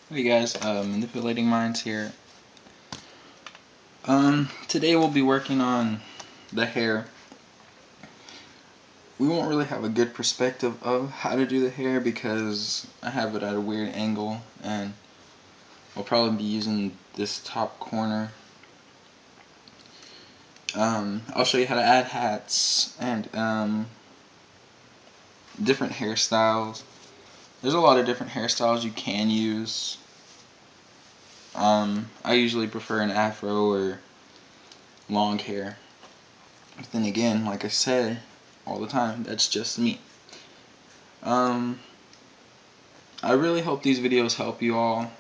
Hey guys, Manipulating Minds here. Today we'll be working on the hair. We won't really have a good perspective of how to do the hair because I have it at a weird angle, and I'll probably be using this top corner. I'll show you how to add hats and different hairstyles. There's a lot of different hairstyles you can use. I usually prefer an afro or long hair. But then again, like I said all the time, that's just me. I really hope these videos help you all.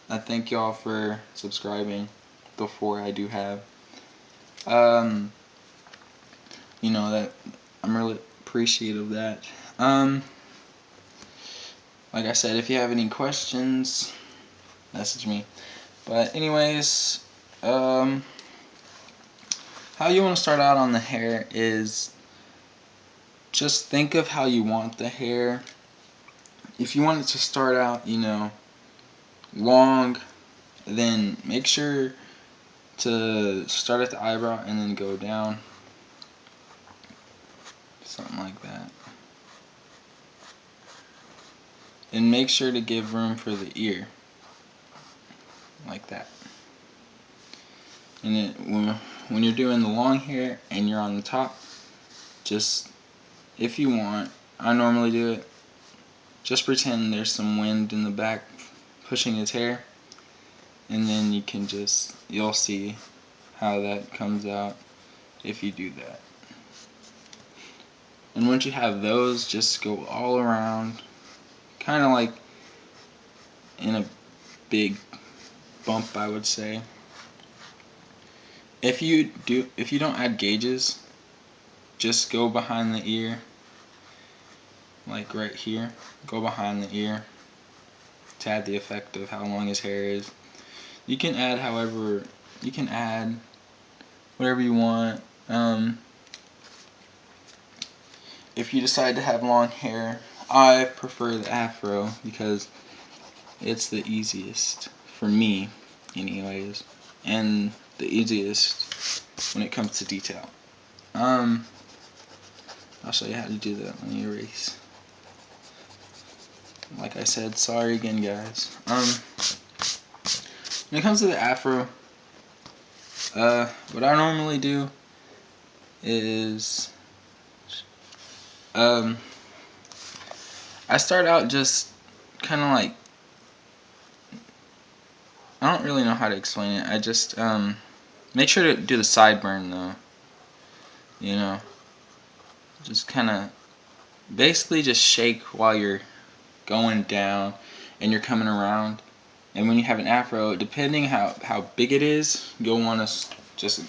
I thank y'all for subscribing, the 4 I do have. That I'm really appreciative of that. Like I said, if you have any questions, message me. But anyways, how you want to start out on the hair is just think of how you want the hair. If you want it to start out, long, then make sure to start at the eyebrow and then go down. Something like that. And make sure to give room for the ear. Like that. And then when you're doing the long hair and you're on the top, just, if you want, I normally do it, just pretend there's some wind in the back pushing his hair, and then you'll see how that comes out if you do that. And once you have those, just go all around, kind of like in a big bump, I would say. If you don't add gauges, just go behind the ear, like right here. Go behind the ear to add the effect of how long his hair is. You can add whatever you want. If you decide to have long hair, I prefer the afro because it's the easiest for me anyways, and the easiest when it comes to detail. I'll show you how to do that. Let me erase. Like I said, sorry again guys. When it comes to the afro, what I normally do is I start out just kind of like, I don't really know how to explain it. I just make sure to do the sideburn though. Just kind of basically just shake while you're going down and you're coming around. And when you have an afro, depending how big it is, you'll want to just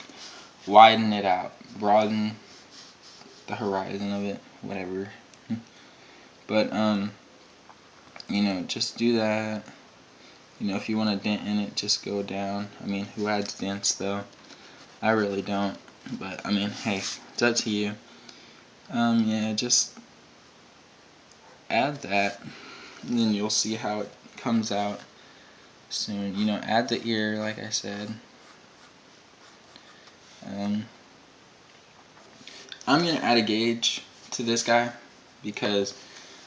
widen it out, broaden the horizon of it, whatever. But just do that. If you want a dent in it, just go down. I mean, who adds dents though? I really don't. But I mean, hey, it's up to you. Yeah, just add that, and then you'll see how it comes out soon. Add the ear, like I said. I'm gonna add a gauge to this guy because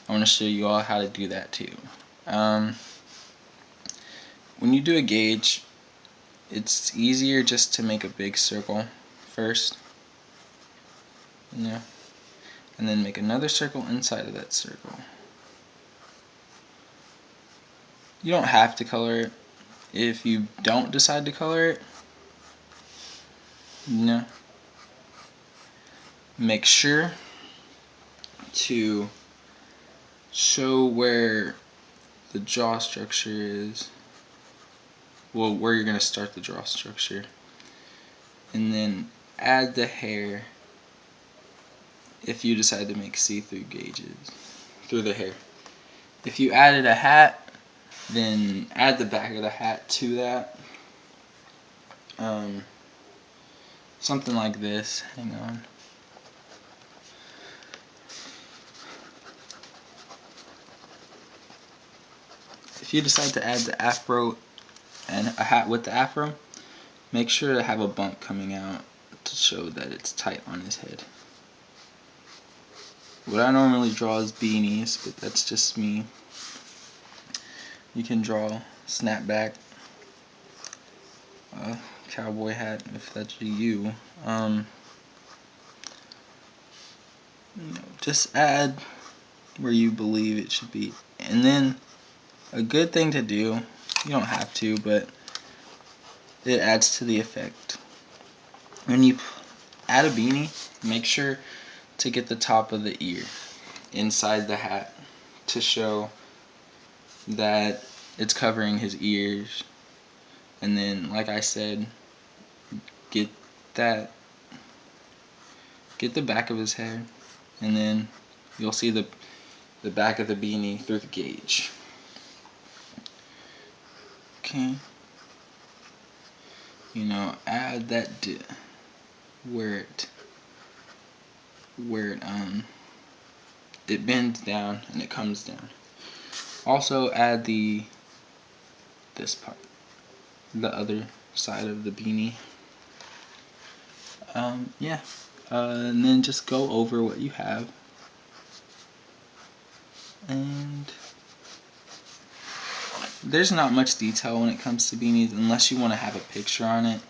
I want to show you all how to do that too. When you do a gauge, it's easier just to make a big circle first, and then make another circle inside of that circle. You don't have to color it. If you don't decide to color it, make sure to show where the jaw structure is. Well, where you're going to start the jaw structure. And then add the hair if you decide to make see-through gauges through the hair. If you added a hat, then add the back of the hat to that. Something like this. Hang on. if you decide to add the afro and a hat with the afro, make sure to have a bump coming out to show that it's tight on his head. What I normally draw is beanies, but that's just me. You can draw snapback, cowboy hat if that's you. Just add where you believe it should be. And then a good thing to do, you don't have to, but it adds to the effect. When you add a beanie, make sure to get the top of the ear inside the hat to show that it's covering his ears. And then, like I said, get the back of his head, and then you'll see the back of the beanie through the gauge. Okay. Add that where it bends down and it comes down. Also add this part, the other side of the beanie. Yeah. And then just go over what you have. And there's not much detail when it comes to beanies unless you want to have a picture on it.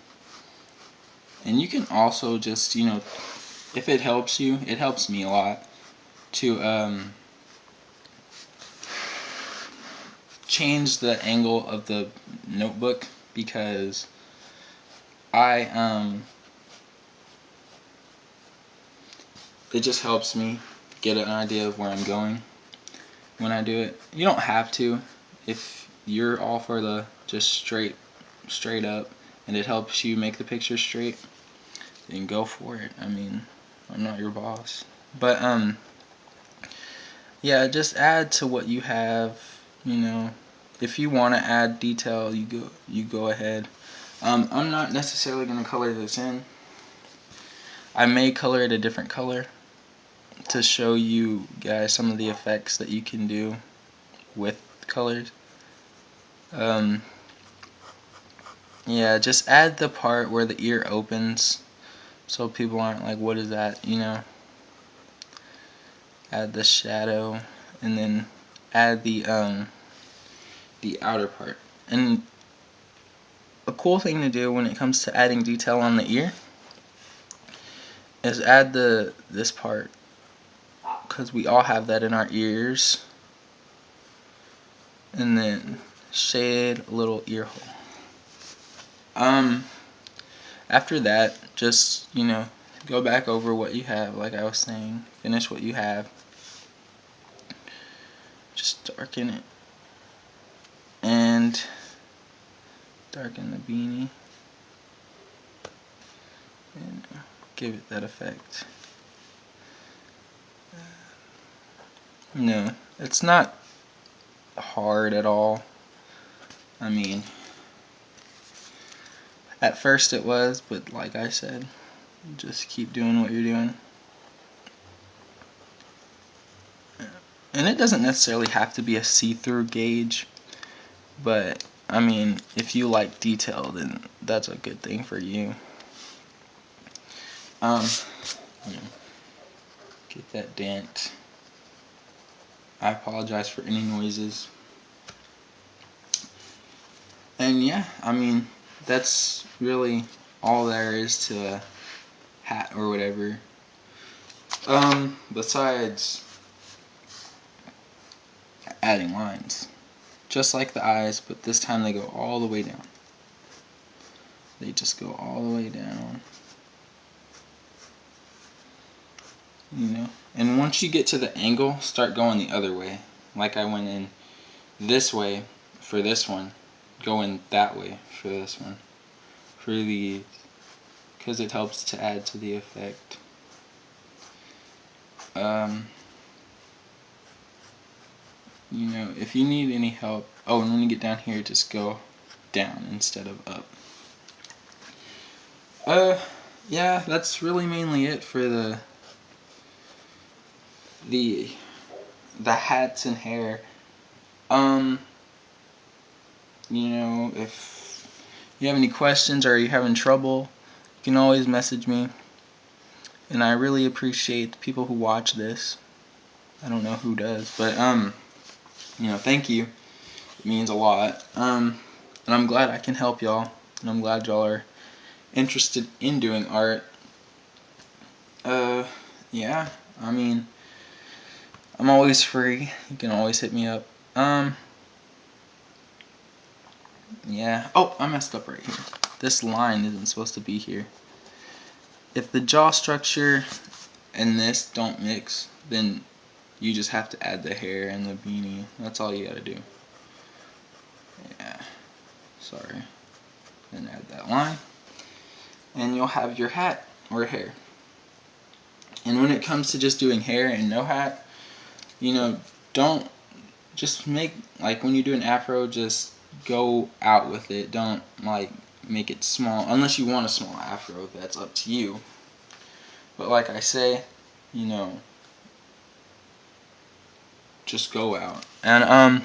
And you can also just, if it helps you, it helps me a lot to change the angle of the notebook, because it just helps me get an idea of where I'm going when I do it. You don't have to. If you're all for the just straight up and it helps you make the picture straight, then go for it. I mean, I'm not your boss. But yeah, just add to what you have. If you want to add detail, you go ahead. I'm not necessarily going to color this in. I may color it a different color to show you guys some of the effects that you can do with colors. Yeah, just add the part where the ear opens so people aren't like, what is that, Add the shadow, and then add the outer part. And a cool thing to do when it comes to adding detail on the ear is add this part, because we all have that in our ears, and then shade a little ear hole. After that, just go back over what you have, like I was saying, finish what you have, just darken it, and darken the beanie, and give it that effect. No, it's not hard at all. I mean, at first it was, but like I said, just keep doing what you're doing. And it doesn't necessarily have to be a see-through gauge, but I mean, if you like detail, then that's a good thing for you. Get that dent. I apologize for any noises. And yeah, I mean, that's really all there is to a hat or whatever. Besides adding lines, just like the eyes, but this time they go all the way down. They just go all the way down. And once you get to the angle, start going the other way. Like I went in this way for this one, going that way for this one, for these, because it helps to add to the effect. If you need any help, and when you get down here, just go down instead of up. Yeah, that's really mainly it for the hats and hair. you know, if you have any questions or you're having trouble, you can always message me. And I really appreciate the people who watch this. I don't know who does, but you know, thank you. It means a lot. And I'm glad I can help y'all, and I'm glad y'all are interested in doing art. Yeah, I mean, I'm always free. You can always hit me up. Yeah. Oh, I messed up right here. This line isn't supposed to be here. If the jaw structure and this don't mix, then you just have to add the hair and the beanie. That's all you gotta do. Yeah. Sorry. Then add that line. And you'll have your hat or hair. And when it comes to just doing hair and no hat, you know, don't just make, like when you do an afro, just go out with it. Don't like make it small, unless you want a small afro. That's up to you. But like I say, you know, just go out. And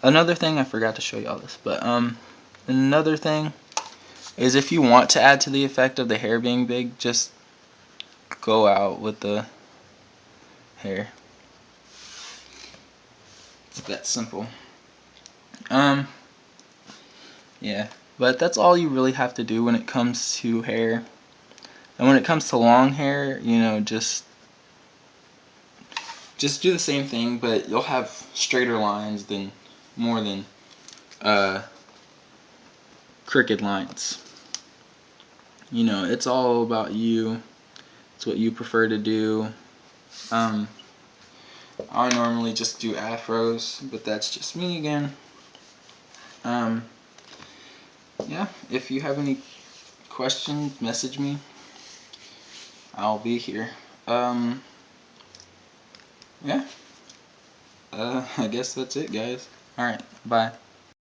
another thing, I forgot to show y'all this, but another thing is, if you want to add to the effect of the hair being big, just go out with the hair. It's that simple. Yeah, but that's all you really have to do when it comes to hair. And when it comes to long hair, you know, just do the same thing, but you'll have straighter lines than more than crooked lines. You know, it's all about you. It's what you prefer to do. I normally just do afros, but that's just me again. Yeah, if you have any questions, message me. I'll be here. Yeah. I guess that's it, guys. Alright, bye.